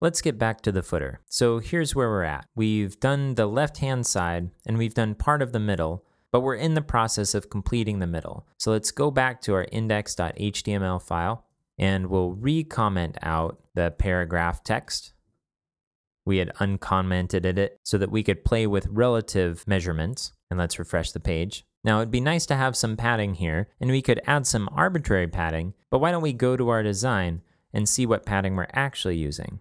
Let's get back to the footer. So here's where we're at. We've done the left-hand side and we've done part of the middle, but we're in the process of completing the middle. So let's go back to our index.html file and we'll re-comment out the paragraph text. We had uncommented it so that we could play with relative measurements. And let's refresh the page. Now it'd be nice to have some padding here and we could add some arbitrary padding, but why don't we go to our design and see what padding we're actually using.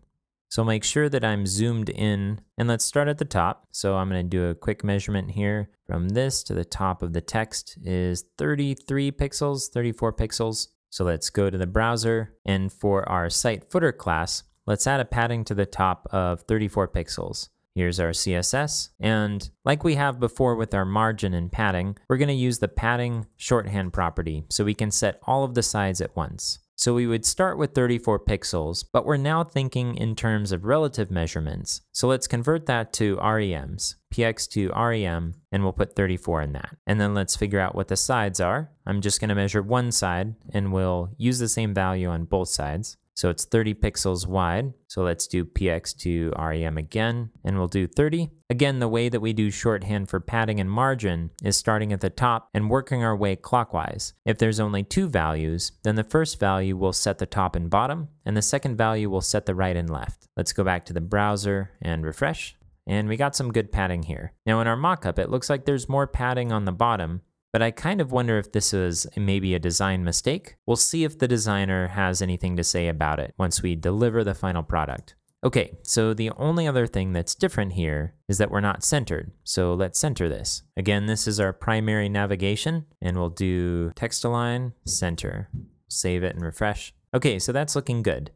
So make sure that I'm zoomed in and let's start at the top. So I'm going to do a quick measurement here. From this to the top of the text is 33 pixels, 34 pixels. So let's go to the browser and for our site footer class, let's add a padding to the top of 34 pixels. Here's our CSS, and like we have before with our margin and padding, we're going to use the padding shorthand property so we can set all of the sides at once. So we would start with 34 pixels, but we're now thinking in terms of relative measurements. So let's convert that to REMs, px to rem, and we'll put 34 in that. And then let's figure out what the sides are. I'm just going to measure one side, and we'll use the same value on both sides. So it's 30 pixels wide. So let's do px to rem again, and we'll do 30. Again, the way that we do shorthand for padding and margin is starting at the top and working our way clockwise. If there's only two values, then the first value will set the top and bottom, and the second value will set the right and left. Let's go back to the browser and refresh, and we got some good padding here. Now in our mockup, it looks like there's more padding on the bottom, but I kind of wonder if this is maybe a design mistake. We'll see if the designer has anything to say about it once we deliver the final product. Okay, so the only other thing that's different here is that we're not centered. So let's center this. Again, this is our primary navigation, and we'll do text align, center. Save it and refresh. Okay, so that's looking good.